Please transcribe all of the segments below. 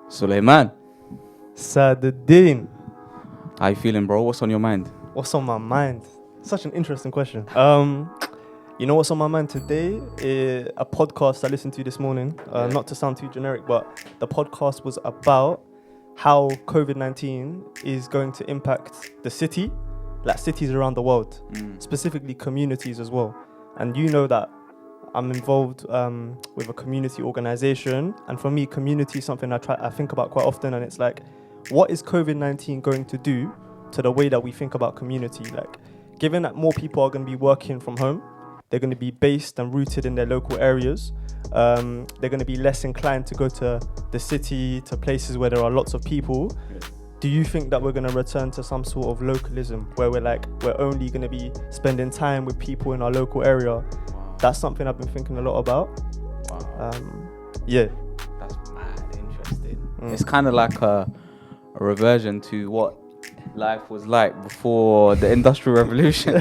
Suleiman, Saduddin, how you feeling, bro? What's on your mind? what's on my mind? Such an interesting question. You know what's on my mind today? A podcast I listened to this morning. Not to sound too generic, but the podcast was about how COVID-19 is going to impact the city, like cities around the world, specifically communities as well. And you know that I'm involved with a community organization, and for me, community is something I think about quite often. And it's like, what is COVID-19 going to do to the way that we think about community? Like, given that more people are going to be working from home, they're going to be based and rooted in their local areas. They're going to be less inclined to go to the city, to places where there are lots of people. Do you think that we're going to return to some sort of localism where we're only going to be spending time with people in our local area? That's something I've been thinking a lot about. Yeah. That's mad interesting. It's kind of like a reversion to what life was like before the Industrial Revolution.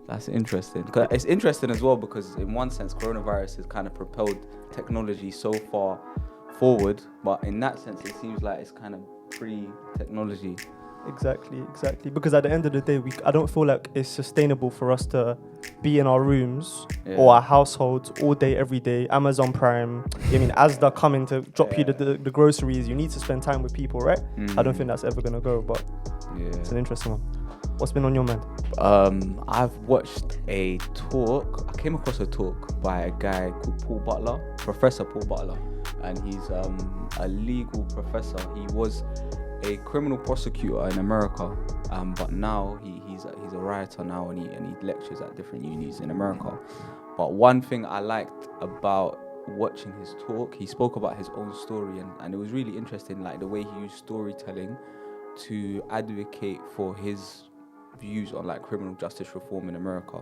That's interesting. 'Cause it's interesting as well because in one sense, coronavirus has kind of propelled technology so far forward, but in that sense, it seems like it's kind of pre-technology. Exactly. Because at the end of the day, I don't feel like it's sustainable for us to be in our rooms or our households all day, every day. Amazon Prime, Asda coming to drop you the groceries. You need to spend time with people, right? I don't think that's ever going to go, but it's an interesting one. What's been on your mind? I've watched a talk. I came across a talk by a guy called Paul Butler, Professor Paul Butler, and he's a legal professor. He was a criminal prosecutor in America, but now he's a writer now, and he lectures at different unis in America. But one thing I liked about watching his talk, he spoke about his own story, and it was really interesting, like the way he used storytelling to advocate for his views on like criminal justice reform in America.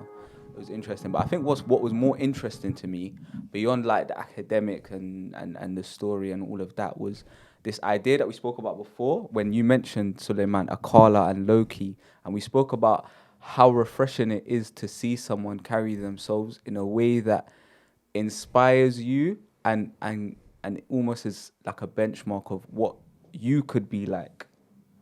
It was interesting, but I think what was more interesting to me beyond like the academic and the story and all of that was this idea that we spoke about before when you mentioned, Suleiman, Akala and Loki, and we spoke about how refreshing it is to see someone carry themselves in a way that inspires you and almost is like a benchmark of what you could be like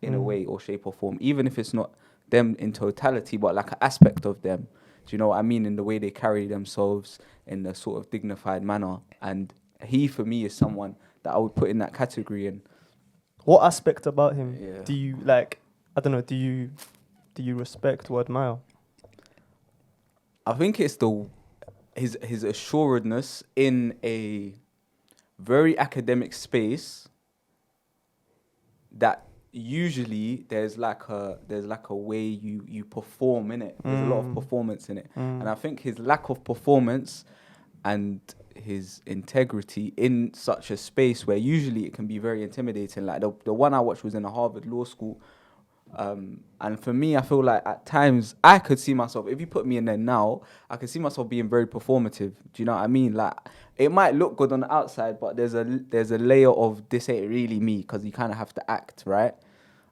in a way or shape or form, even if it's not them in totality, but like an aspect of them. Do you know what I mean? In the way they carry themselves in a sort of dignified manner. And he, for me, is someone that I would put in that category. And What aspect about him do you like? I don't know. Do you respect or admire? I think it's his assuredness in a very academic space that usually there's like a way you perform in it. There's a lot of performance in it, and I think his lack of performance and his integrity in such a space where usually it can be very intimidating. Like the one I watched was in a Harvard Law School, and for me, I feel like at times I could see myself. If you put me in there now, I could see myself being very performative. Do you know what I mean? Like it might look good on the outside, but there's a layer of this ain't really me because you kind of have to act, right?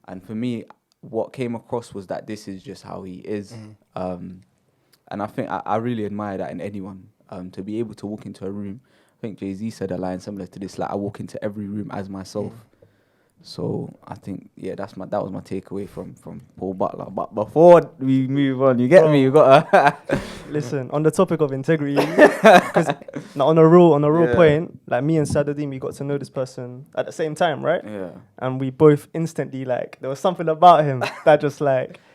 And for me, what came across was that this is just how he is. And I think I really admire that in anyone. To be able to walk into a room, I think Jay-Z said a line similar to this, like I walk into every room as myself. So I think, that was my takeaway from Paul Butler. But before we move on, you get me? You got Listen, on the topic of integrity, because on a real point, like me and Saduddin, we got to know this person at the same time, right? Yeah. And we both instantly there was something about him that just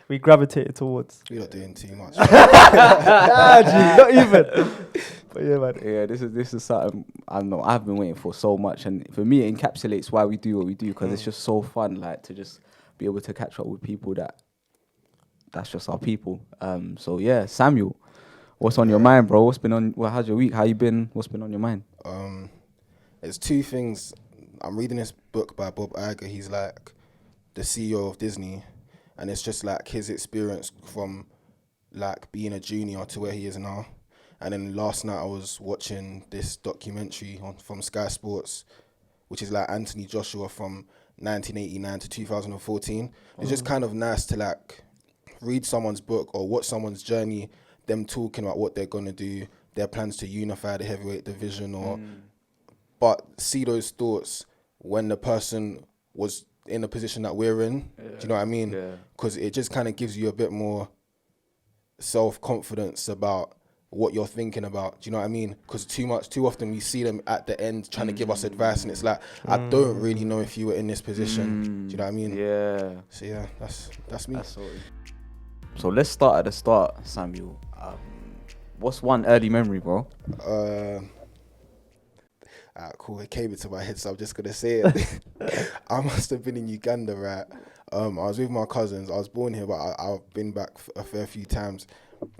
we gravitated towards. You're not doing too much. Not even. But yeah, man. Yeah, this is something I've been waiting for so much, and for me it encapsulates why we do what we do, because it's just so fun, like to just be able to catch up with people that's just our people. So yeah, Samuel, what's on your mind, bro? How's your week? How you been? What's been on your mind? There's two things. I'm reading this book by Bob Iger. He's like the CEO of Disney, and it's just like his experience from like being a junior to where he is now. And then last night I was watching this documentary from Sky Sports, which is like Anthony Joshua from 1989 to 2014. It's just kind of nice to like read someone's book or watch someone's journey, them talking about what they're going to do, their plans to unify the heavyweight division, but see those thoughts when the person was in the position that we're in. Do you know what I mean? Yeah. Because it just kind of gives you a bit more self-confidence about what you're thinking about. Do you know what I mean? Because too often we see them at the end trying to give us advice, and it's like, I don't really know if you were in this position. Do you know what I mean? Yeah. So yeah, that's me. So let's start at the start, Samuel. What's one early memory, bro? Cool. It came into my head, so I'm just gonna say it. I must have been in Uganda, right? I was with my cousins. I was born here, but I've been back a fair few times.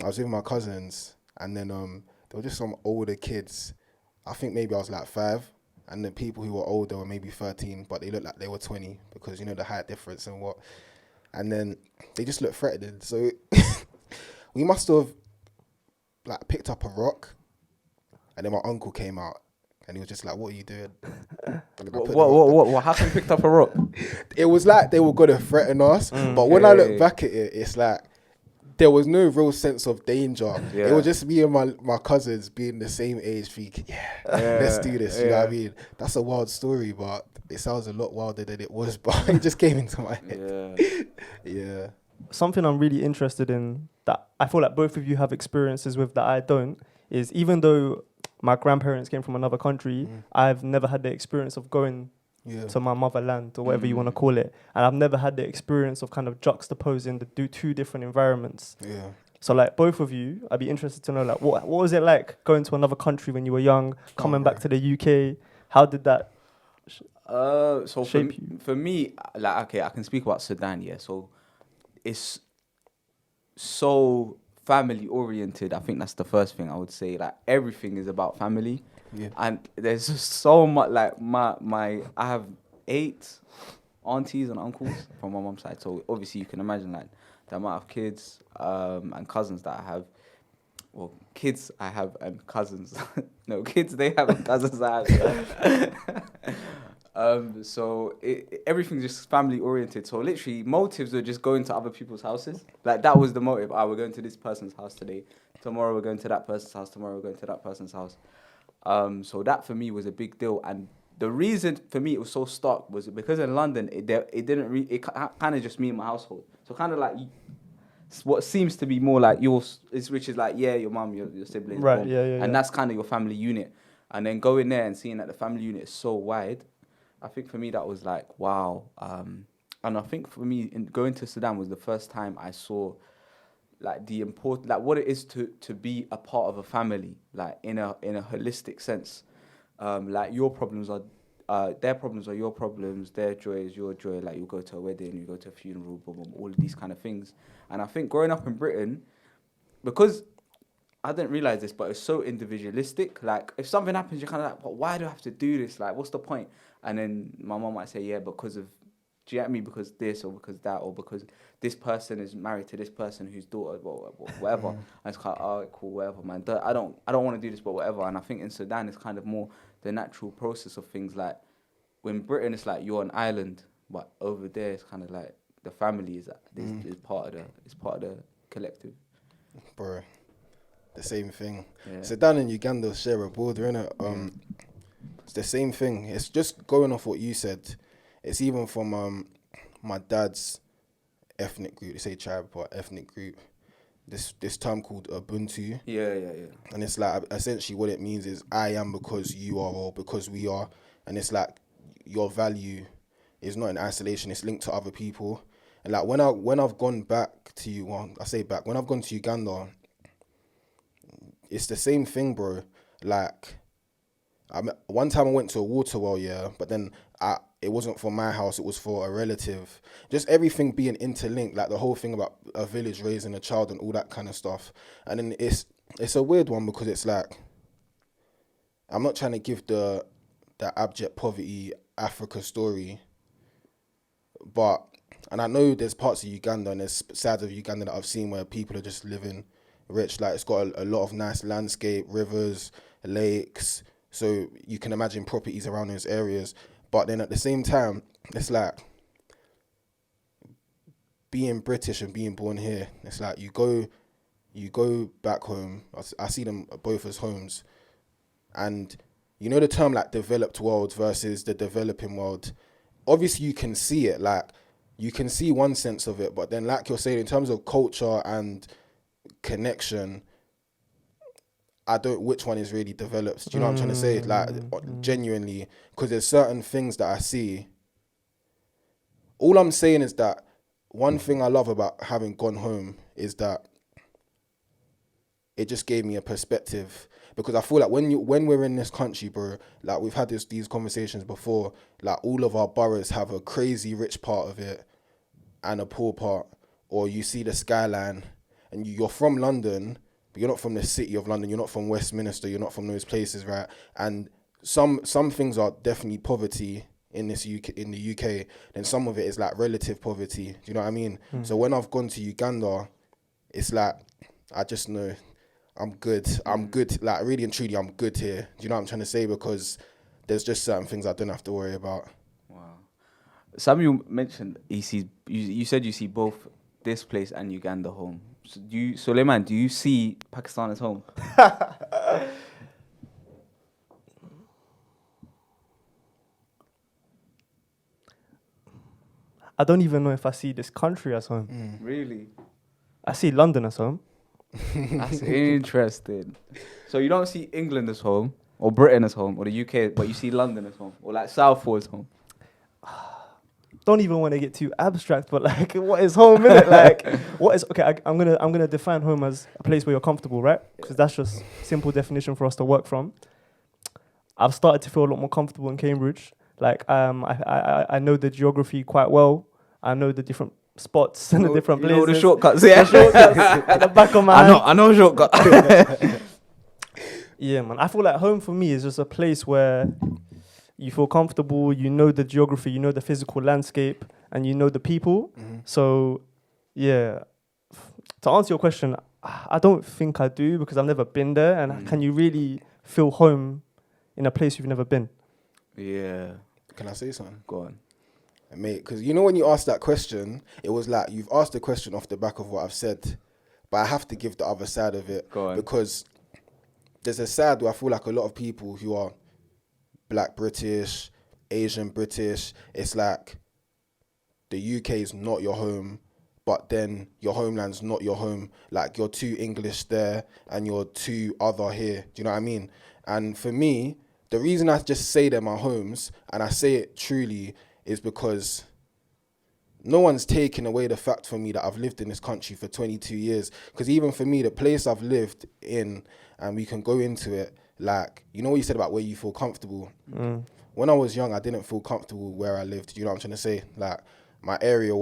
I was with my cousins, and then there were just some older kids. I think maybe I was like 5, and the people who were older were maybe 13, but they looked like they were 20 because, you know, the height difference and what. And then they just looked threatening. So we must have like picked up a rock, and then my uncle came out. And he was just like, "What are you doing?" What? How come you picked up a rock? It was like they were gonna threaten us, but when I look back at it, it's like there was no real sense of danger. Yeah. It was just me and my cousins being the same age, thinking, let's do this. You know what I mean? That's a wild story, but it sounds a lot wilder than it was. But it just came into my head. Yeah. Something I'm really interested in that I feel like both of you have experiences with that I don't is, even though my grandparents came from another country, I've never had the experience of going to my motherland, or whatever you want to call it. And I've never had the experience of kind of juxtaposing the two different environments. Yeah. So like both of you, I'd be interested to know, like, what was it like going to another country when you were young, coming back to the UK? How did that So shape you? For me, like, okay, I can speak about Sudan, yeah. So it's so family oriented. I think that's the first thing I would say. Like, everything is about family. Yeah. And there's just so much, like, I have 8 aunties and uncles from my mom's side. So obviously you can imagine, like, the amount of kids and cousins that I have. Well, kids I have and cousins. No, kids they have and cousins I have. So everything's just family oriented. So literally motives were just going to other people's houses. Like, that was the motive. We're going to this person's house today. Tomorrow we're going to that person's house. Tomorrow we're going to that person's house. So that for me was a big deal. And the reason for me it was so stark was because in London it kind of just me and my household. So kind of like what seems to be more like yours, which is like, your mum, your siblings, Right? boom. Yeah. And that's kind of your family unit. And then going there and seeing that the family unit is so wide, I think for me that was like, wow. And I think for me, in going to Sudan was the first time I saw like the important, like what it is to be a part of a family, like in a holistic sense. Like your problems are their problems are your problems, their joy is your joy. Like, you go to a wedding, you go to a funeral, boom, boom, all of these kind of things. And I think growing up in Britain, because I didn't realize this, but it's so individualistic. Like, if something happens, you're kind of like, but why do I have to do this? Like, what's the point? And then my mom might say, because of, do you get me? Because this or because that, or because this person is married to this person whose daughter, whatever. And it's kind of, cool, whatever, man. I don't want to do this, but whatever. And I think in Sudan, it's kind of more the natural process of things. Like, when Britain, it's like you're an island, but over there, it's kind of like the family is part of the collective. Bro, the same thing. Yeah. Sudan and Uganda share a border, innit? It's the same thing. It's just going off what you said. It's even from my dad's ethnic group. They say tribe, but ethnic group. This term called Ubuntu. Yeah. And it's like, essentially what it means is I am because you are, or because we are. And it's like your value is not in isolation. It's linked to other people. And like when I've gone back to you, when I've gone to Uganda, it's the same thing, bro. Like, one time I went to a water well, but then it wasn't for my house, it was for a relative. Just everything being interlinked, like the whole thing about a village raising a child and all that kind of stuff. And then it's a weird one because it's like, I'm not trying to give the abject poverty Africa story, and I know there's parts of Uganda and there's sides of Uganda that I've seen where people are just living rich. Like, it's got a lot of nice landscape, rivers, lakes. So you can imagine properties around those areas. But then at the same time, it's like being British and being born here. It's like you go back home. I see them both as homes, and you know the term like developed world versus the developing world. Obviously, you can see it, like you can see one sense of it, but then, like you're saying, in terms of culture and connection, I don't. Which one is really developed? Do you know what I'm trying to say? Like genuinely, because there's certain things that I see. All I'm saying is that one thing I love about having gone home is that it just gave me a perspective, because I feel like when we're in this country, bro, like we've had these conversations before, like all of our boroughs have a crazy rich part of it and a poor part, or you see the skyline and you're from London, but you're not from the city of London, you're not from Westminster, you're not from those places, right? And some things are definitely poverty in the UK, then some of it is like relative poverty. Do you know what I mean? So when I've gone to Uganda, it's like I just know I'm good. I'm good. Like really and truly, I'm good here. Do you know what I'm trying to say? Because there's just certain things I don't have to worry about. Wow. Samuel mentioned he sees. You said you see both this place and Uganda home. So Suleiman, do you see Pakistan as home? I don't even know if I see this country as home. Really? I see London as home. That's interesting. So you don't see England as home, or Britain as home, or the UK, but you see London as home, or like Southall as home. Don't even want to get too abstract, but like, what is home, innit? Like, what is okay? I'm gonna define home as a place where you're comfortable, right? Because that's just simple definition for us to work from. I've started to feel a lot more comfortable in Cambridge. Like, I know the geography quite well. I know the different spots and the different places. You know the shortcuts, yeah. The shortcuts at the back of my hand. I know shortcuts. Yeah, man. I feel like home for me is just a place where you feel comfortable, you know the geography, you know the physical landscape, and you know the people. So, yeah. To answer your question, I don't think I do, because I've never been there. And can you really feel home in a place you've never been? Yeah. Can I say something? Go on. Mate, because you know when you asked that question, it was like you've asked the question off the back of what I've said, but I have to give the other side of it. Go on. Because there's a side where I feel like a lot of people who are Black British, Asian British, it's like the UK is not your home, but then your homeland's not your home. Like you're too English there and you're too other here. Do you know what I mean? And for me, the reason I just say they're my homes, and I say it truly, is because no one's taken away the fact for me that I've lived in this country for 22 years. Because even for me, the place I've lived in, and we can go into it, like, you know what you said about where you feel comfortable? When I was young, I didn't feel comfortable where I lived. You know what I'm trying to say? Like, my area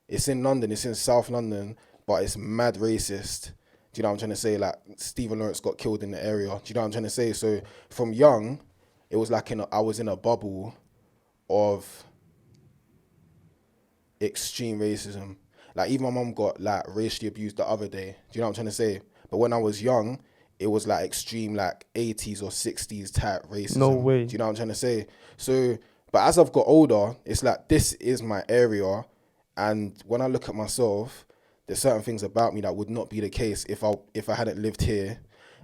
it's in London, it's in South London, but it's mad racist. Do you know what I'm trying to say? Like, Stephen Lawrence got killed in the area. Do you know what I'm trying to say? So from young, it was like I was in a bubble of extreme racism. Like, even my mum got like racially abused the other day. Do you know what I'm trying to say? But when I was young, it was like extreme, like 80s or 60s type racism. No way. Do you know what I'm trying to say? So, but as I've got older, it's like this is my area, and when I look at myself, there's certain things about me that would not be the case if I hadn't lived here.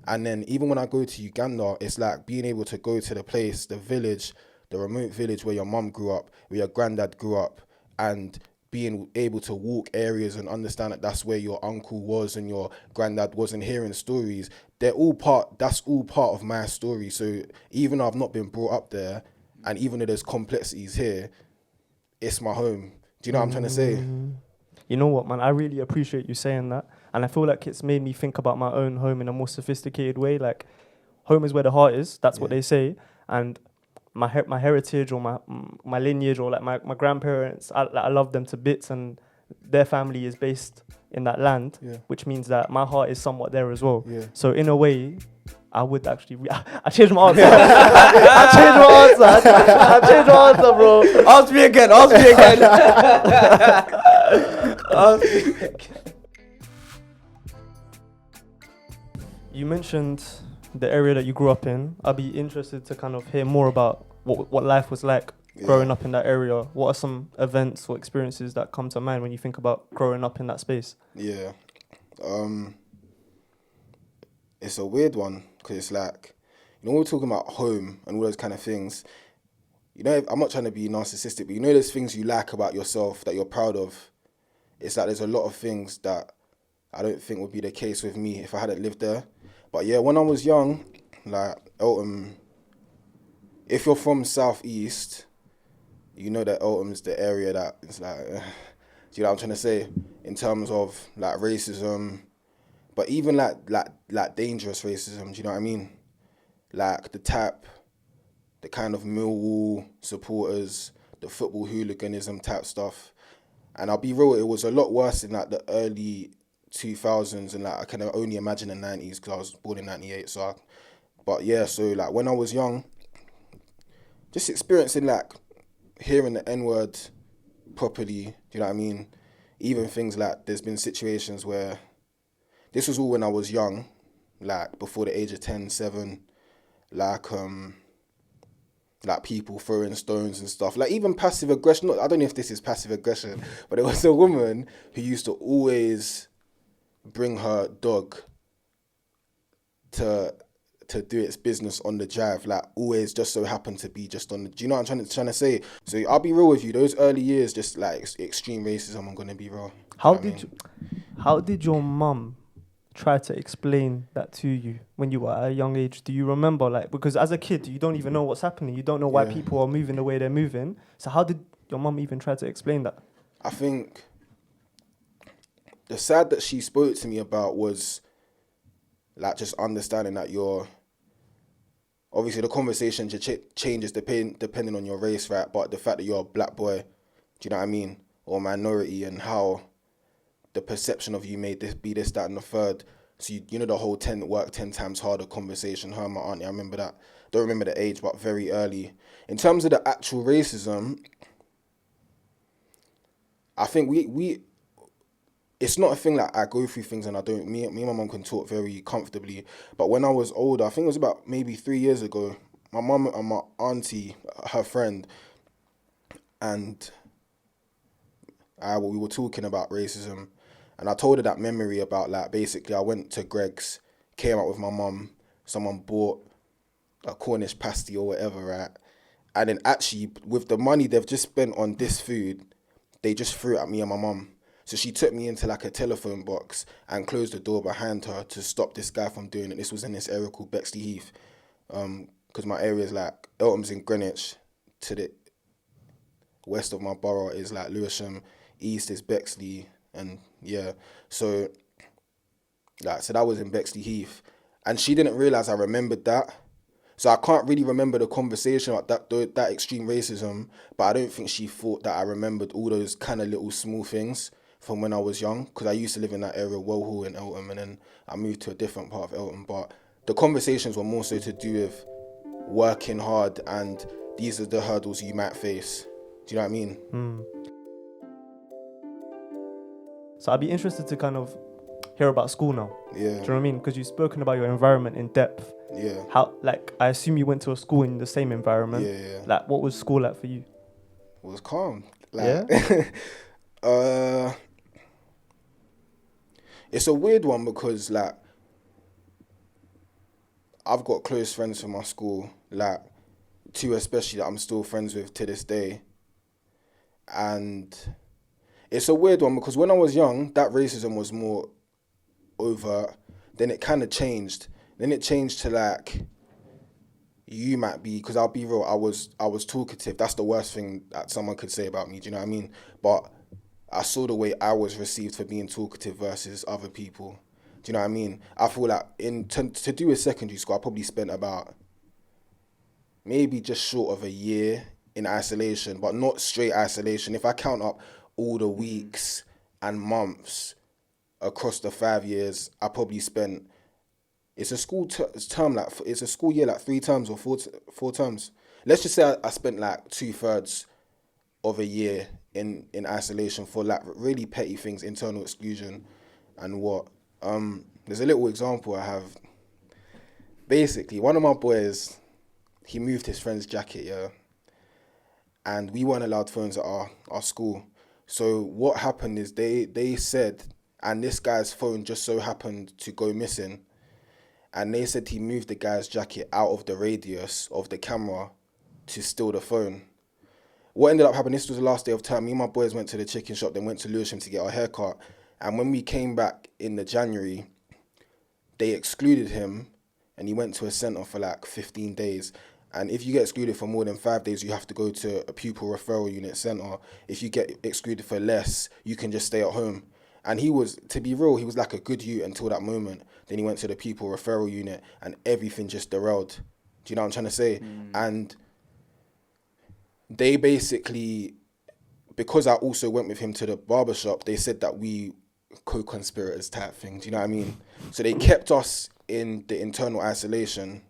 And then even when I go to Uganda, it's like being able to go to the place, the village, the remote village where your mum grew up, where your granddad grew up, and being able to walk areas and understand that that's where your uncle was and your granddad was, and hearing stories, that's all part of my story. So even though I've not been brought up there, and even though there's complexities here, it's my home. Do you know what I'm trying to say? You know what, man? I really appreciate you saying that. And I feel like it's made me think about my own home in a more sophisticated way. Like, home is where the heart is. That's what they say. And my heritage, or my lineage, or like my grandparents, I love them to bits, and their family is based in that land, which means that my heart is somewhat there as well. Yeah. So in a way, I would actually... I changed my answer. I changed my answer, bro. Ask me again. You mentioned the area that you grew up in. I'd be interested to kind of hear more about what life was like growing up in that area. What are some events or experiences that come to mind when you think about growing up in that space? Yeah. It's a weird one, because it's like, when we're talking about home and all those kind of things, I'm not trying to be narcissistic, but there's things you like about yourself that you're proud of. It's like there's a lot of things that I don't think would be the case with me if I hadn't lived there. But yeah, when I was young, like Eltham, if you're from Southeast, you know that Eltham's the area that it's like, do you know what I'm trying to say? In terms of like racism, but even like dangerous racism, do you know what I mean? Like the kind of Millwall supporters, the football hooliganism type stuff. And I'll be real, it was a lot worse in like the early 2000s, and like I can only imagine the 90s because I was born in 98. So like when I was young, just experiencing like hearing the N-word properly, do you know what I mean? Even things like there's been situations where, this was all when I was young, like before the age of 10, 7, like people throwing stones and stuff. Like even passive aggression, I don't know if this is passive aggression, but there was a woman who used to always bring her dog to do its business on the drive, like always just so happened to be just on the, do you know what I'm trying to say? So I'll be real with you, those early years, just like extreme racism, I'm gonna be real. How did your mum try to explain that to you when you were at a young age? Do you remember, like, because as a kid you don't even know what's happening, you don't know why people are moving the way they're moving, so how did your mum even try to explain that? I think the side that she spoke to me about was like just understanding that obviously the conversation changes depending on your race, right? But the fact that you're a black boy, do you know what I mean, or minority, and how the perception of you may be this, that, and the third. So the whole 10 times harder conversation. Her and my auntie, I remember that. Don't remember the age, but very early. In terms of the actual racism, I think it's not a thing like I go through things and I don't. Me and my mum can talk very comfortably. But when I was older, I think it was about maybe 3 years ago, my mum and my auntie, her friend, and we were talking about racism. And I told her that memory about, like, basically I went to Greg's, came out with my mum, someone bought a Cornish pasty or whatever, right? And then actually, with the money they've just spent on this food, they just threw it at me and my mum. So she took me into like a telephone box and closed the door behind her to stop this guy from doing it. This was in this area called Bexley Heath. Because my area is like, Eltham's in Greenwich, to the west of my borough is like Lewisham, east is Bexley, and yeah. So that was in Bexley Heath. And she didn't realise I remembered that. So I can't really remember the conversation about that extreme racism, but I don't think she thought that I remembered all those kind of little small things from when I was young, because I used to live in that area, Wellhall in Eltham, and then I moved to a different part of Eltham. But the conversations were more so to do with working hard, and these are the hurdles you might face. Do you know what I mean? So I'd be interested to kind of hear about school now. Yeah. Do you know what I mean? Because you've spoken about your environment in depth. Yeah. How, like, I assume you went to a school in the same environment. Yeah. Like, what was school like for you? It was calm. Yeah? It's a weird one because, like, I've got close friends from my school, like, two especially that I'm still friends with to this day. And it's a weird one because when I was young, that racism was more overt. Then it kind of changed. Then it changed to, like, you might be, because I'll be real, I was talkative. That's the worst thing that someone could say about me, do you know what I mean? But I saw the way I was received for being talkative versus other people. Do you know what I mean? I feel like to do a secondary school, I probably spent about maybe just short of a year in isolation, but not straight isolation. If I count up all the weeks and months across the 5 years, I probably spent, it's a school term, like, it's a school year, like 3 terms or 4 terms. Let's just say I spent like 2/3 of a year in isolation for like really petty things, internal exclusion and what. There's a little example I have. Basically, one of my boys, he moved his friend's jacket, yeah, and we weren't allowed phones at our school. So what happened is they said, and this guy's phone just so happened to go missing, and they said he moved the guy's jacket out of the radius of the camera to steal the phone. What ended up happening, this was the last day of term, me and my boys went to the chicken shop, then went to Lewisham to get our haircut, and when we came back in the January, they excluded him, and he went to a centre for like 15 days. And if you get excluded for more than 5 days, you have to go to a pupil referral unit centre. If you get excluded for less, you can just stay at home. And he was, to be real, he was like a good youth until that moment. Then he went to the pupil referral unit and everything just derailed. Do you know what I'm trying to say? And they basically, because I also went with him to the barbershop, they said that we co-conspirators type thing. Do you know what I mean? So they kept us in the internal isolation,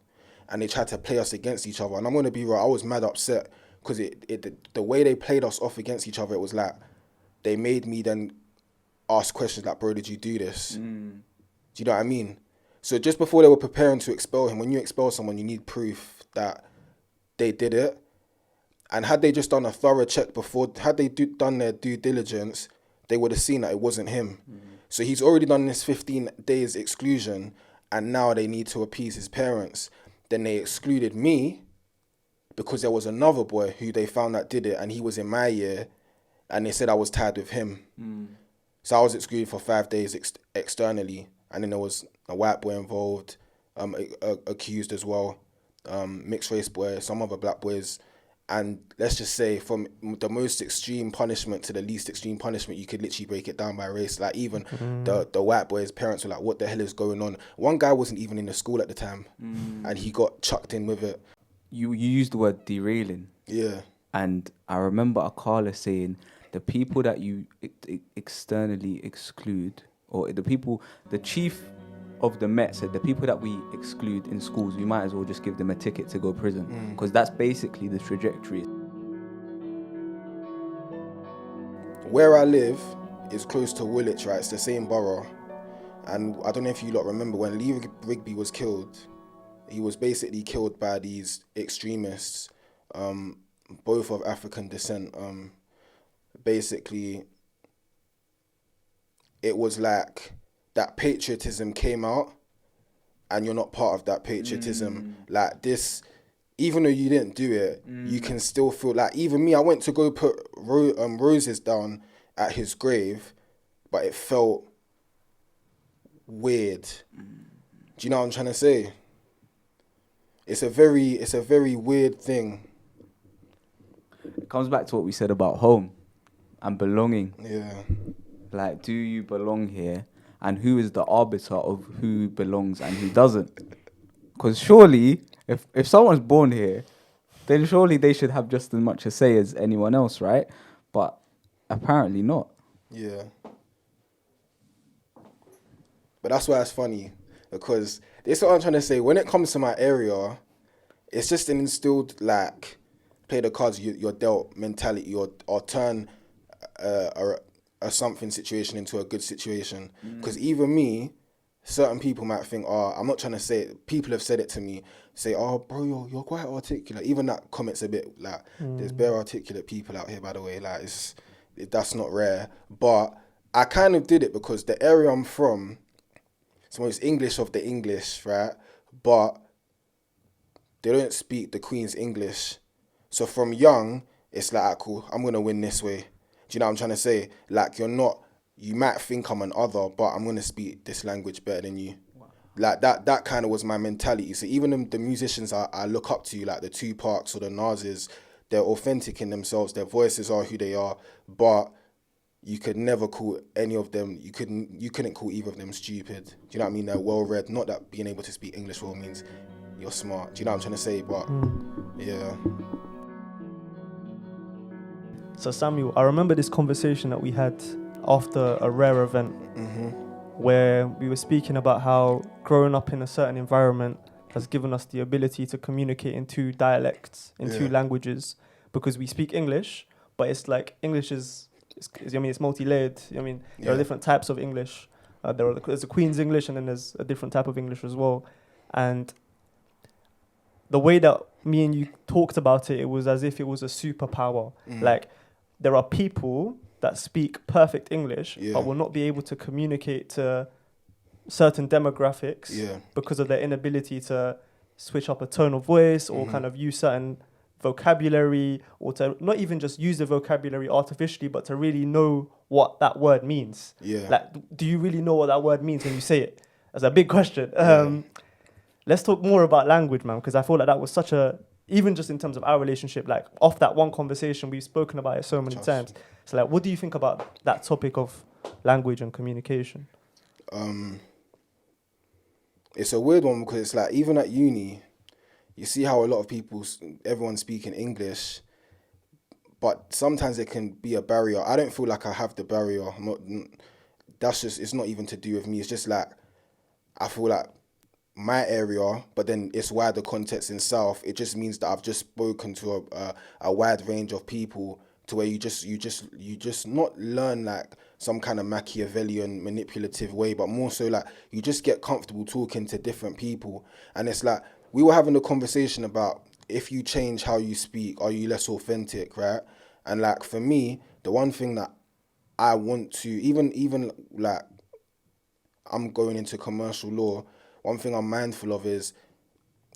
and they tried to play us against each other. And I'm going to be real, I was mad upset because the way they played us off against each other, it was like they made me then ask questions like, bro, did you do this? Do you know what I mean? So just before they were preparing to expel him, when you expel someone, you need proof that they did it. And had they just done a thorough check before, had they done their due diligence, they would have seen that it wasn't him. So he's already done this 15 days exclusion, and now they need to appease his parents. Then they excluded me because there was another boy who they found that did it, and he was in my year, and they said I was tied with him. So I was excluded for 5 days externally, and then there was a white boy involved, accused as well, mixed race boy, some other black boys. And let's just say from the most extreme punishment to the least extreme punishment, you could literally break it down by race. Like even the white boy's parents were like, what the hell is going on? One guy wasn't even in the school at the time and he got chucked in with it. You used the word derailing. Yeah. And I remember Akala saying the people that you externally exclude, or the chief of the Met said the people that we exclude in schools, we might as well just give them a ticket to go prison, because that's basically the trajectory. Where I live is close to Woolwich, right? It's the same borough. And I don't know if you lot remember when Lee Rigby was killed, he was basically killed by these extremists, both of African descent. Basically, it was like that patriotism came out and you're not part of that patriotism. Like this, even though you didn't do it, you can still feel like, even me, I went to go put roses down at his grave, but it felt weird. Do you know what I'm trying to say? It's a very weird thing. It comes back to what we said about home and belonging. Yeah. Like, do you belong here? And who is the arbiter of who belongs and who doesn't? Because surely, if someone's born here, then surely they should have just as much a say as anyone else, right? But apparently not. Yeah. But that's why it's funny, because this is what I'm trying to say. When it comes to my area, it's just an instilled, like, play the cards you're dealt mentality, or turn a something situation into a good situation. Because even me, certain people might think, oh, I'm not trying to say it, people have said it to me, say, oh, bro, you're quite articulate. Even that comment's a bit like, there's bare articulate people out here, by the way, like, that's not rare. But I kind of did it because the area I'm from, it's the most English of the English, right? But they don't speak the Queen's English. So from young, it's like, cool, I'm going to win this way. Do you know what I'm trying to say? Like, you might think I'm an other, but I'm going to speak this language better than you. Wow. Like, that kind of was my mentality. So even the musicians I look up to, like the Tupacs or the Nas's, they're authentic in themselves. Their voices are who they are. But you could never call any of them, you couldn't call either of them stupid. Do you know what I mean? They're well-read. Not that being able to speak English well means you're smart. Do you know what I'm trying to say? But, yeah. So Samuel, I remember this conversation that we had after a rare event where we were speaking about how growing up in a certain environment has given us the ability to communicate in two dialects, in two languages, because we speak English, but it's like English is it's multi-layered. There are different types of English. There's a Queen's English, and then there's a different type of English as well. And the way that me and you talked about it, it was as if it was a superpower. Like, there are people that speak perfect English, but will not be able to communicate to certain demographics Yeah. because of their inability to switch up a tone of voice or kind of use certain vocabulary, or to not even just use the vocabulary artificially, but to really know what that word means. Yeah. Like, do you really know what that word means when you say it? That's a big question. Yeah. Let's talk more about language, man, because I feel like that was such a, even just in terms of our relationship, like off that one conversation, we've spoken about it so many Trust. times. So like, what do you think about that topic of language and communication? It's a weird one because it's like, even at uni, you see how a lot of people, everyone's speaking English, but sometimes it can be a barrier. I don't feel like I have the barrier. That's just, it's not even to do with me. It's just like, I feel like my area, but then it's wider context in South. It just means that I've just spoken to a wide range of people, to where you just not learn like some kind of Machiavellian manipulative way, but more so like you just get comfortable talking to different people. And it's like, we were having a conversation about, if you change how you speak, are you less authentic, right? And like, for me, the one thing that I want to, even like, I'm going into commercial law, one thing I'm mindful of is,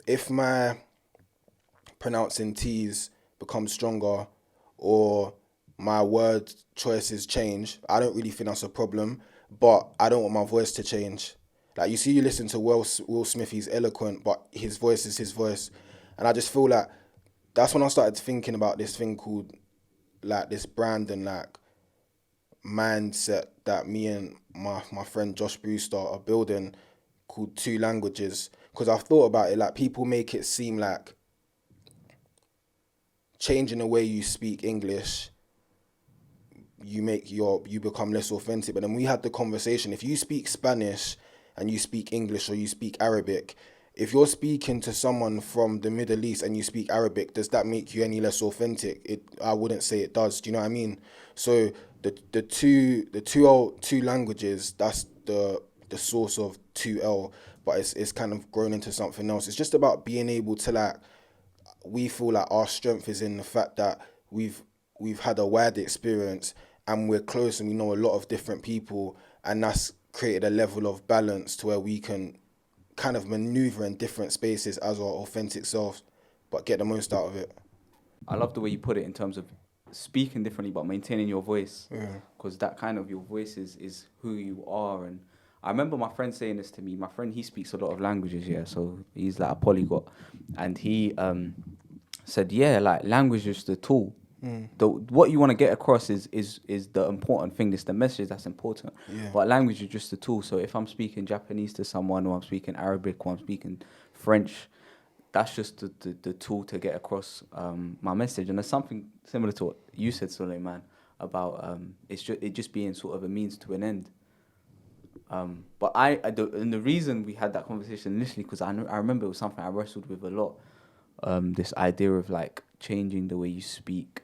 if my pronouncing T's become stronger or my word choices change, I don't really think that's a problem, but I don't want my voice to change. Like, you see, you listen to Will Smith, he's eloquent, but his voice is his voice. And I just feel like that's when I started thinking about this thing called, like, this brand and, like, mindset that me and my friend Josh Brewster are building, called Two Languages. Because I've thought about it, like, people make it seem like changing the way you speak English, you become less authentic. But then we had the conversation, if you speak Spanish and you speak English, or you speak Arabic, if you're speaking to someone from the Middle East and you speak Arabic, does that make you any less authentic? I wouldn't say it does. Do you know what I mean? So the two languages, that's the source of 2L, but it's kind of grown into something else. It's just about being able to, like, we feel like our strength is in the fact that we've had a wide experience and we're close and we know a lot of different people, and that's created a level of balance to where we can kind of maneuver in different spaces as our authentic selves, but get the most out of it. I love the way you put it in terms of speaking differently but maintaining your voice, because that kind of, your voice is who you are. And I remember my friend saying this to me. My friend, he speaks a lot of languages, so he's like a polyglot, and he said, like, language is the tool. What you want to get across is the important thing. It's the message that's important. But language is just a tool. So if I'm speaking Japanese to someone, or I'm speaking Arabic, or I'm speaking French, that's just the tool to get across my message. And there's something similar to what you said, Suleiman, about it just being sort of a means to an end. But and the reason we had that conversation initially, because I remember it was something I wrestled with a lot. This idea of, like, changing the way you speak.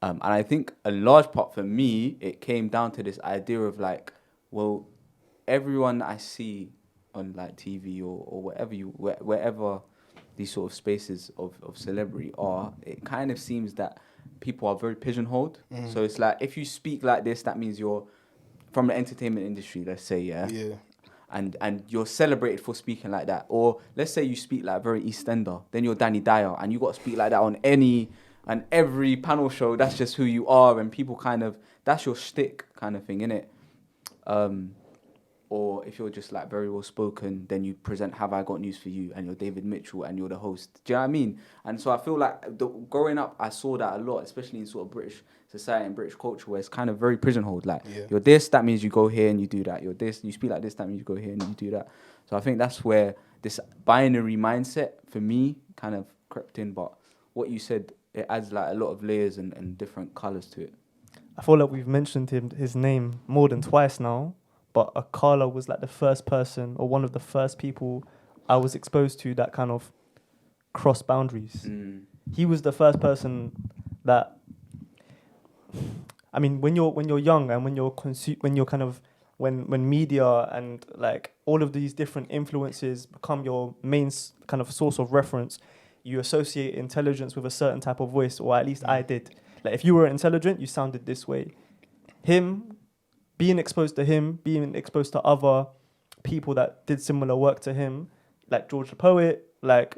And I think a large part for me, it came down to this idea of, like, well, everyone I see on, like, TV or wherever these sort of spaces of celebrity are, it kind of seems that people are very pigeonholed. So it's like, if you speak like this, that means you're from the entertainment industry, let's say, and you're celebrated for speaking like that. Or let's say you speak like very EastEnder, then you're Danny Dyer, and you got to speak like that on every panel show. That's just who you are, and people kind of, that's your shtick kind of thing, innit? Or if you're just, like, very well spoken, then you present Have I Got News for You, and you're David Mitchell and you're the host. Do you know what I mean? And so I feel like growing up, I saw that a lot, especially in sort of British society and British culture, where it's kind of very pigeonholed. Like, you're this, that means you go here and you do that. You're this, you speak like this, that means you go here and you do that. So I think that's where this binary mindset, for me, kind of crept in. But what you said, it adds, like, a lot of layers and different colours to it. I feel like we've mentioned his name more than twice now, but Akala was, like, the first person, or one of the first people I was exposed to that kind of cross boundaries. He was the first person that, I mean, when you're young and when media and, like, all of these different influences become your main kind of source of reference, you associate intelligence with a certain type of voice, or at least I did. Like, if you were intelligent, you sounded this way. Being exposed to him, being exposed to other people that did similar work to him, like George the Poet, like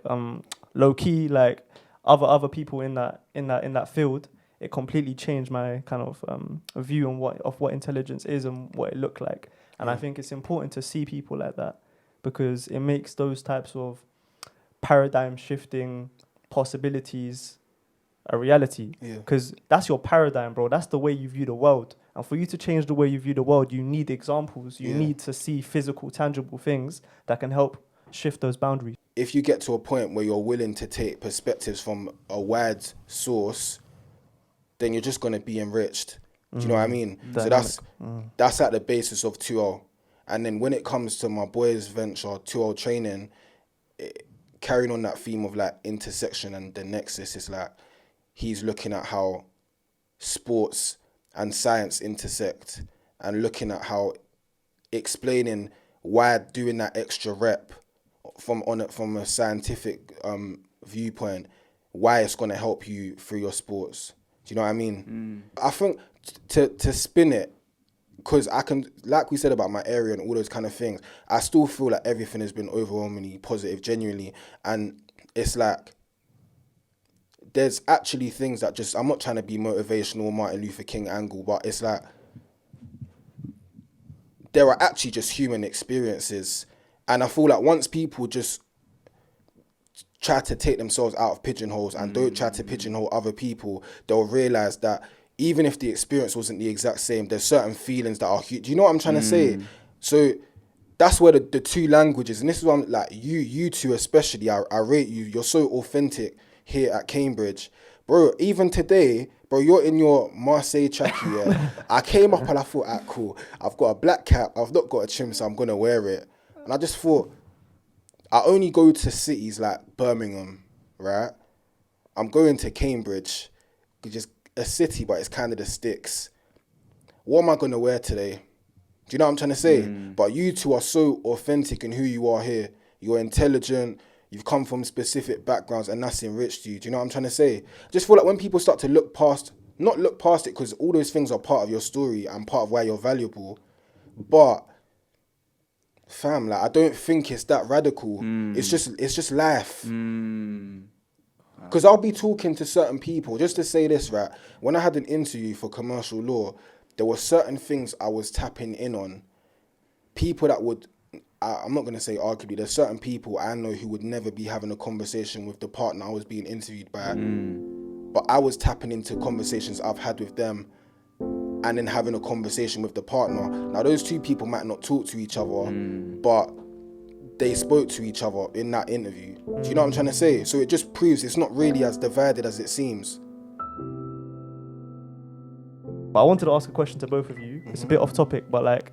Low Key, like other people in that field. It completely changed my kind of view on what intelligence is and what it looked like. And I think it's important to see people like that, because it makes those types of paradigm shifting possibilities a reality. Yeah. Because that's your paradigm, bro. That's the way you view the world. And for you to change the way you view the world, you need examples. You need to see physical, tangible things that can help shift those boundaries. If you get to a point where you're willing to take perspectives from a wide source, then you're just going to be enriched. Do you know what I mean? Dynamic. So that's at the basis of 2L. And then when it comes to my boys' venture, 2L training, carrying on that theme of like intersection and the nexus, is like he's looking at how sports and science intersect, and looking at how explaining why doing that extra rep from a scientific viewpoint, why it's going to help you through your sports. Do you know what I mean? I think to spin it, because I can, like we said about my area and all those kind of things, I still feel like everything has been overwhelmingly positive, genuinely. And it's like, there's actually things that just, I'm not trying to be motivational Martin Luther King angle, but it's like, there are actually just human experiences. And I feel like once people just try to take themselves out of pigeonholes and don't try to pigeonhole other people, they'll realize that even if the experience wasn't the exact same, there's certain feelings that are huge. Do you know what I'm trying to say? So that's where the two languages, and this is what I'm like, you two especially, I rate you. You're so authentic here at Cambridge. Bro, even today, bro, you're in your Marseille trackie, yeah. I came up and I thought, ah, cool. I've got a black cap. I've not got a trim, so I'm going to wear it. And I just thought, I only go to cities like Birmingham, right? I'm going to Cambridge, which is a city, but it's kind of the sticks. What am I going to wear today? Do you know what I'm trying to say? But you two are so authentic in who you are here. You're intelligent. You've come from specific backgrounds, and that's enriched you. Do you know what I'm trying to say? I just feel like when people start to not look past it, because all those things are part of your story and part of why you're valuable, but fam, like, I don't think it's that radical. It's just life. Because I'll be talking to certain people, just to say this, right? When I had an interview for commercial law, there were certain things I was tapping in on. People that would, I'm not going to say arguably, there's certain people I know who would never be having a conversation with the partner I was being interviewed by. But I was tapping into conversations I've had with them, and then having a conversation with the partner. Now, those two people might not talk to each other, but they spoke to each other in that interview. Do you know what I'm trying to say? So it just proves it's not really as divided as it seems. But I wanted to ask a question to both of you. It's a bit off topic, but like,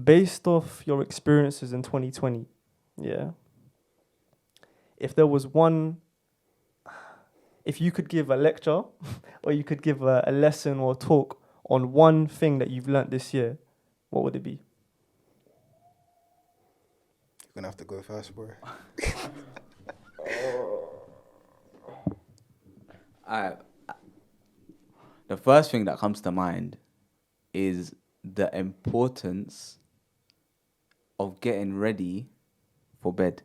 based off your experiences in 2020, yeah, if there was one, if you could give a lecture or you could give a lesson or a talk on one thing that you've learnt this year, what would it be? You're going to have to go first, bro. The first thing that comes to mind is the importance of getting ready for bed.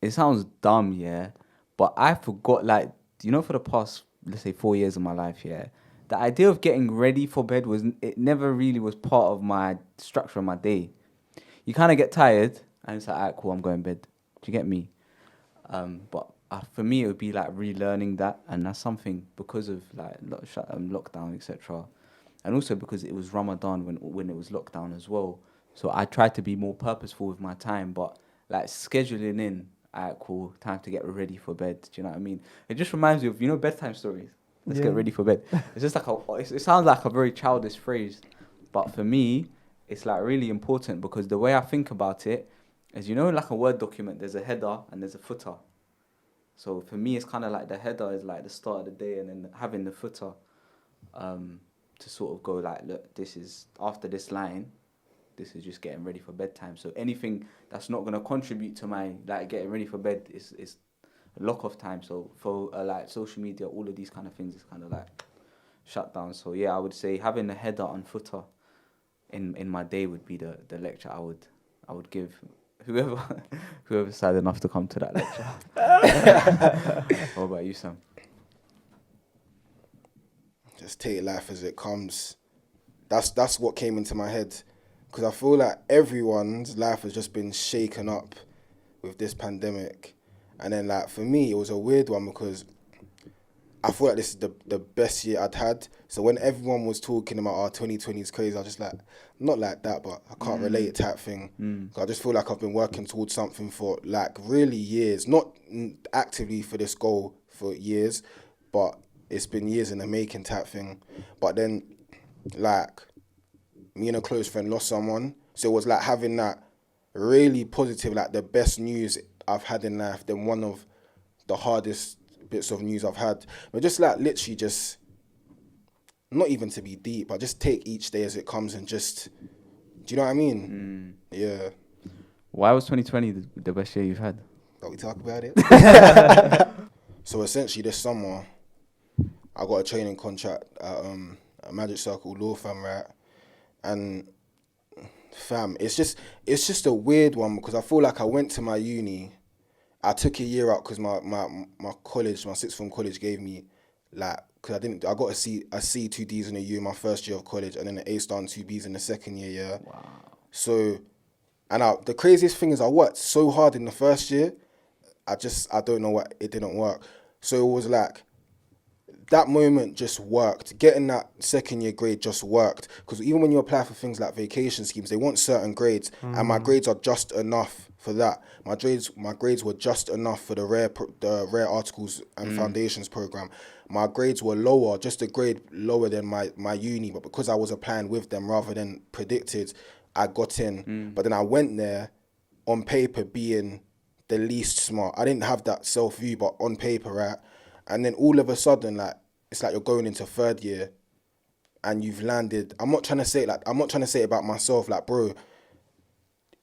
It sounds dumb, yeah, but I forgot, like, you know, for the past, let's say, 4 years of my life, yeah, the idea of getting ready for bed it never really was part of my structure of my day. You kind of get tired, and it's like, all right, cool, I'm going to bed. Do you get me? But for me, it would be like relearning that, and that's something because of like lockdown, etc., and also because it was Ramadan when it was lockdown as well. So I tried to be more purposeful with my time, but like scheduling in, alright, cool, time to get ready for bed. Do you know what I mean? It just reminds me of, you know, bedtime stories. Let's get ready for bed. It's just like it sounds like a very childish phrase, but for me, it's like really important, because the way I think about it is, you know, like a Word document, there's a header and there's a footer. So for me, it's kind of like the header is like the start of the day, and then having the footer to sort of go like, look, this is after this line, this is just getting ready for bedtime. So anything that's not going to contribute to my like getting ready for bed is a lock off time. So for like social media, all of these kind of things is kind of like shut down. So yeah, I would say having the header and footer in my day would be the lecture I would give whoever sad enough to come to that lecture. What about you, Sam? Just take life as it comes. That's what came into my head, because I feel like everyone's life has just been shaken up with this pandemic. And then like for me, it was a weird one because I feel like this is the best year I'd had. So when everyone was talking about 2020 is crazy, I was just like, not like that, but I can't relate type thing. I just feel like I've been working towards something for like really years, not actively for this goal for years, but it's been years in the making type thing. But then like me and a close friend lost someone. So it was like having that really positive, like the best news I've had in life, then one of the hardest bits of news I've had. But just like literally just, not even to be deep, but just take each day as it comes and just, do you know what I mean? Yeah. Why was 2020 the best year you've had? Can we talk about it? So essentially this summer, I got a training contract at a Magic Circle law firm, right? And fam, it's just a weird one because I feel like I went to my uni, I took a year out because my college, my sixth form college gave me like, because I got a C, 2 Ds and a U in my first year of college, and then an A star and 2 Bs in the second year, yeah. Wow. So, and the craziest thing is I worked so hard in the first year, I don't know what, it didn't work. So it was like, that moment just worked. Getting that second year grade just worked. Because even when you apply for things like vacation schemes, they want certain grades. And my grades are just enough for that. My grades were just enough for the rare articles and foundations program. My grades were lower, just a grade lower than my uni. But because I was applying with them rather than predicted, I got in. But then I went there on paper being the least smart. I didn't have that self-view, but on paper, right? And then all of a sudden, like, it's like you're going into third year and you've landed. I'm not trying to say it about myself, like, bro,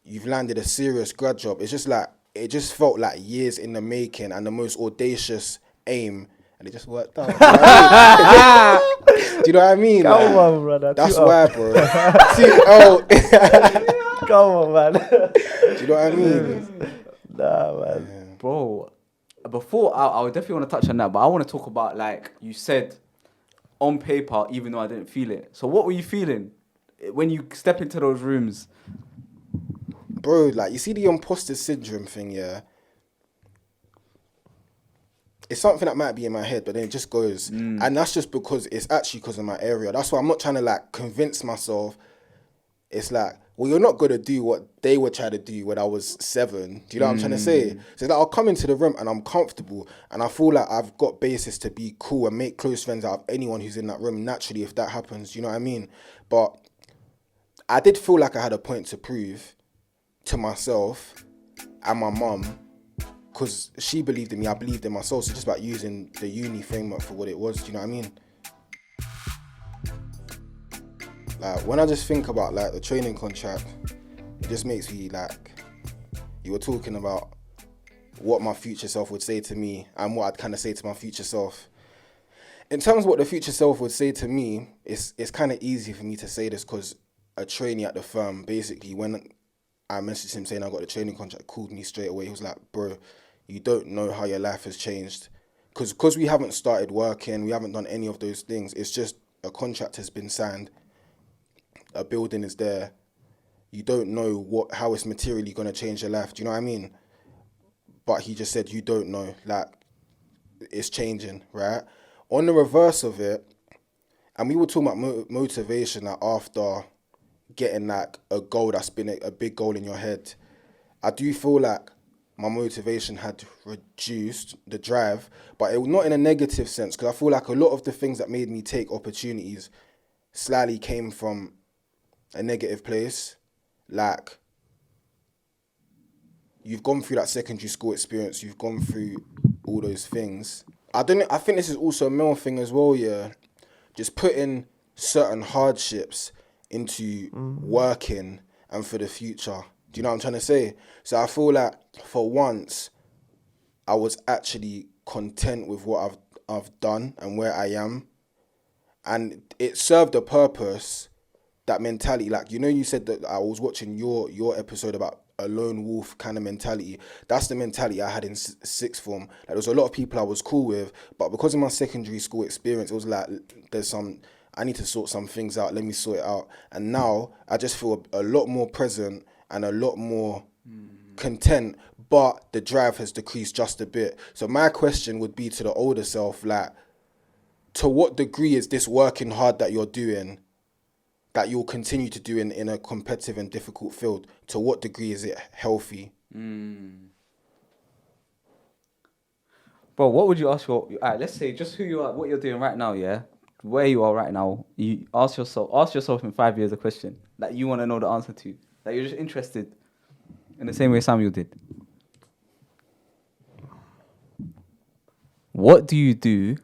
you've landed a serious grad job. It's just like, it just felt like years in the making and the most audacious aim, and it just worked out. Do you know what I mean? Come on, brother. That's why, bro. Come on, man. Do you know what I mean? Nah, man. Yeah. Bro, before, I would definitely want to touch on that, but I want to talk about, like you said, on paper, even though I didn't feel it. So what were you feeling when you step into those rooms? Bro, like, you see the imposter syndrome thing, yeah? It's something that might be in my head, but then it just goes. And that's just because it's actually because of my area. That's why I'm not trying to, like, convince myself. It's like, well, you're not going to do what they were trying to do when I was 7. Do you know what I'm trying to say? So it's like, I'll come into the room and I'm comfortable and I feel like I've got basis to be cool and make close friends out of anyone who's in that room naturally if that happens. Do you know what I mean? But I did feel like I had a point to prove to myself and my mum, because she believed in me, I believed in myself. So it's just about using the uni framework for what it was. Do you know what I mean? Like, when I just think about, like, the training contract, it just makes me, like, you were talking about what my future self would say to me and what I'd kind of say to my future self. In terms of what the future self would say to me, it's kind of easy for me to say this because a trainee at the firm, basically, when I messaged him saying I got the training contract, called me straight away. He was like, bro, you don't know how your life has changed. Because we haven't started working, we haven't done any of those things. It's just a contract has been signed. A building is there. You don't know how it's materially going to change your life. Do you know what I mean? But he just said, you don't know. Like, it's changing, right? On the reverse of it, and we were talking about motivation, like, after getting, like, a goal that's been a big goal in your head, I do feel like my motivation had reduced, the drive, but it was not in a negative sense, because I feel like a lot of the things that made me take opportunities slightly came from a negative place. Like, you've gone through that secondary school experience, you've gone through all those things. I think this is also a male thing as well, yeah. Just putting certain hardships into working and for the future. Do you know what I'm trying to say? So I feel like for once, I was actually content with what I've done and where I am. And it served a purpose that mentality. Like, you know, you said that I was watching your episode about a lone wolf kind of mentality. That's the mentality I had in sixth form. Like, there was a lot of people I was cool with, but because of my secondary school experience, it was like, I need to sort some things out. Let me sort it out. And now I just feel a lot more present and a lot more content, but the drive has decreased just a bit. So my question would be to the older self, like, to what degree is this working hard that you're doing, that you'll continue to do in a competitive and difficult field, to what degree is it healthy? Bro, what would you ask your... Alright, let's say just who you are, what you're doing right now, yeah? Where you are right now, you ask yourself in 5 years a question that you want to know the answer to, that you're just interested in the same way Samuel did. What do you do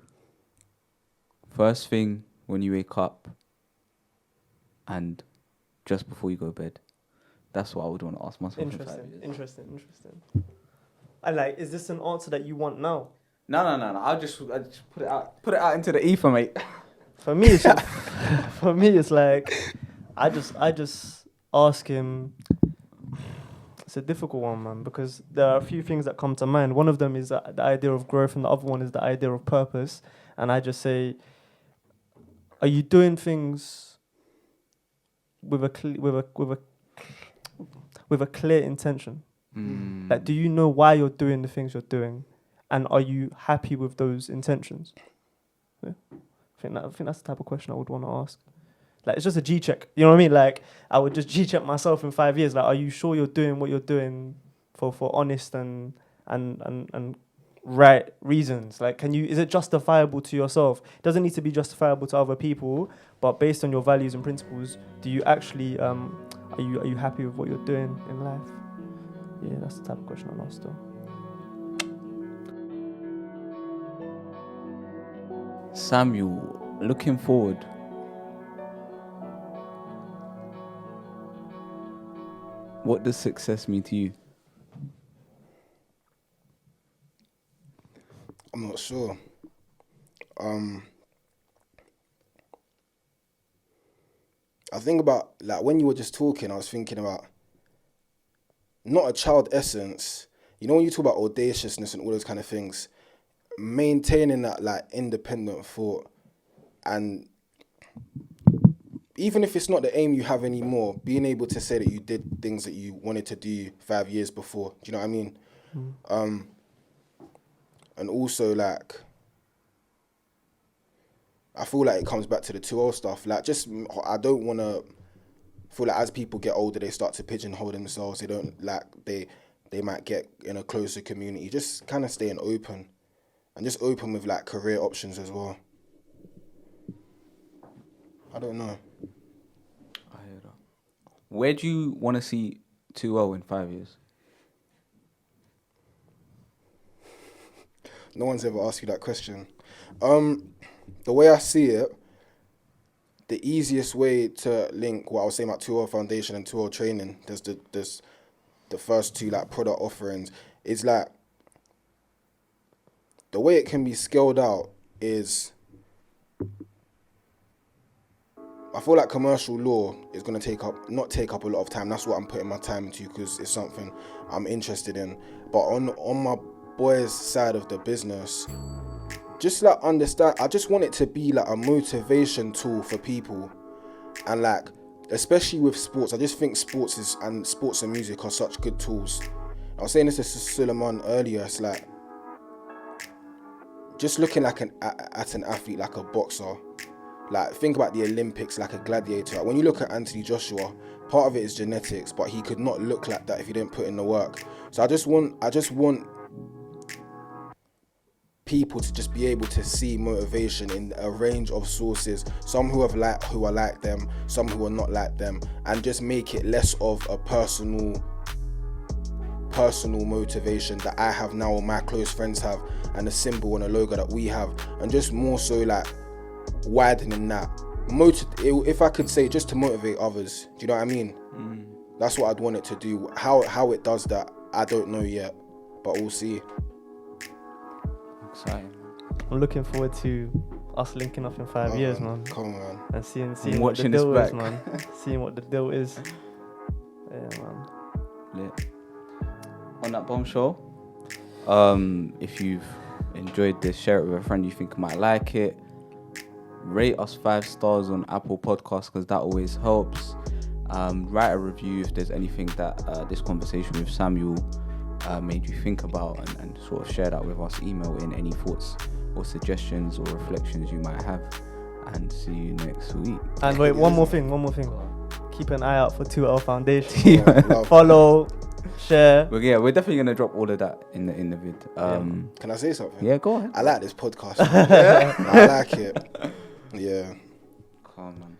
first thing when you wake up and just before you go to bed? That's what I would want to ask myself in 5 years. Interesting. And like, is this an answer that you want now? No. I'll just put it out into the ether, mate. For me, it's like, I just ask him. It's a difficult one, man, because there are a few things that come to mind. One of them is the idea of growth, and the other one is the idea of purpose. And I just say, are you doing things with a clear intention? Like, do you know why you're doing the things you're doing, and are you happy with those intentions? Yeah. I think that's the type of question I would want to ask. Like, it's just a G check. You know what I mean? Like, I would just G check myself in 5 years. Like, are you sure you're doing what you're doing for honest and right reasons? Like, is it justifiable to yourself? It doesn't need to be justifiable to other people, but based on your values and principles, do you actually are you happy with what you're doing in life? Yeah, that's the type of question I'll ask though. Samuel, looking forward, what does success mean to you? I'm not sure. I think about, like, when you were just talking, I was thinking about not a child essence. You know, when you talk about audaciousness and all those kind of things, maintaining that, like, independent thought, and even if it's not the aim you have anymore, being able to say that you did things that you wanted to do 5 years before. Do you know what I mean? And also, like, I feel like it comes back to the 2L stuff. Like, I don't want to feel like as people get older, they start to pigeonhole themselves. They don't, like, they might get in a closer community. Just kind of staying open, and just open with, like, career options as well. I don't know. I hear that. Where do you want to see 2L in 5 years? No one's ever asked you that question. The way I see it, the easiest way to link what I was saying about 2L Foundation and 2L Training, there's the first two, like, product offerings, is like, the way it can be scaled out is, I feel like commercial law is going to not take up a lot of time. That's what I'm putting my time into, because it's something I'm interested in. But on my boys' side of the business, just, like, understand, I just want it to be, like, a motivation tool for people. And, like, especially with sports, I just think sports and music are such good tools. I was saying this to Suleiman earlier. It's like, just looking at an athlete like a boxer. Like, think about the Olympics, like a gladiator. Like, when you look at Anthony Joshua, part of it is genetics, but he could not look like that if he didn't put in the work. So I just want people to just be able to see motivation in a range of sources, some who are like them, some who are not like them, and just make it less of a personal motivation that I have now or my close friends have, and a symbol and a logo that we have, and just more so, like, widening that. If I could say, just to motivate others. Do you know what I mean? That's what I'd want it to do. How it does that, I don't know yet, but we'll see. Exciting. I'm looking forward to us linking up in 5 years, man. Come on, man. And seeing I'm what the watching this deal is, back. man. Seeing what the deal is. Yeah, man. Lit. On that bombshell, if you've enjoyed this, share it with a friend you think might like it. Rate us 5 stars on Apple Podcasts because that always helps. Write a review if there's anything that this conversation with Samuel made you think about, and sort of share that with us. Email in any thoughts or suggestions or reflections you might have, and see you next week. And wait, one more thing. Keep an eye out for 2L Foundation. Yeah, love. Follow, share. But yeah, we're definitely gonna drop all of that in the vid. Can I say something? Yeah, go ahead. I like this podcast. I like it. Yeah. Come on.